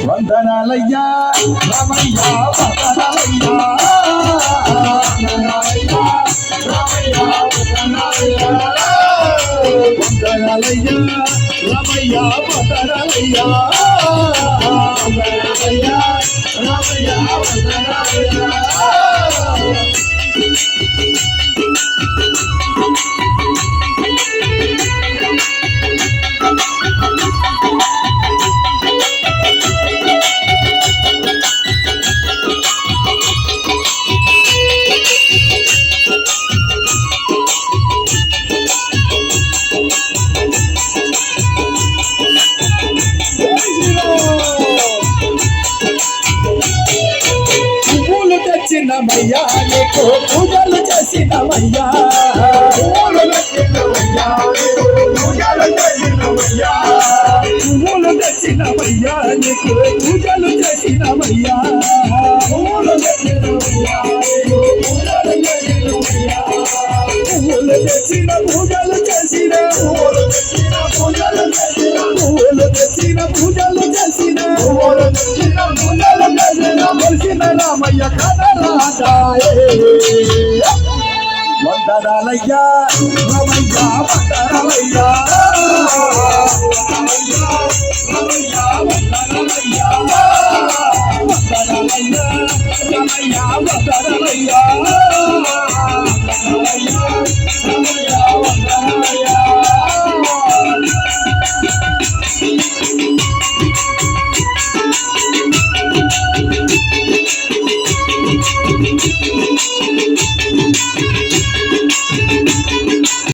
వందనాలయ్యా రామయ్య వందనాలయ్యా వందనాలయ్యా రామయ్య వందనాలయ్యా రామయ్య వందనాలయ్యా చేసినమయ్యా నీకు పూజలు చేసినమయ్యా పువ్వులు తెచ్చినమయ్యా నీకు పూజలు చేసినమయ్యా పువ్వులు తెచ్చిన పూజలు చేసిన పూజలు చేసిన తెలిసిన రామయ్య కదరాజాయే వందనాలయ్యా రామయ్య వందనాలయ్యా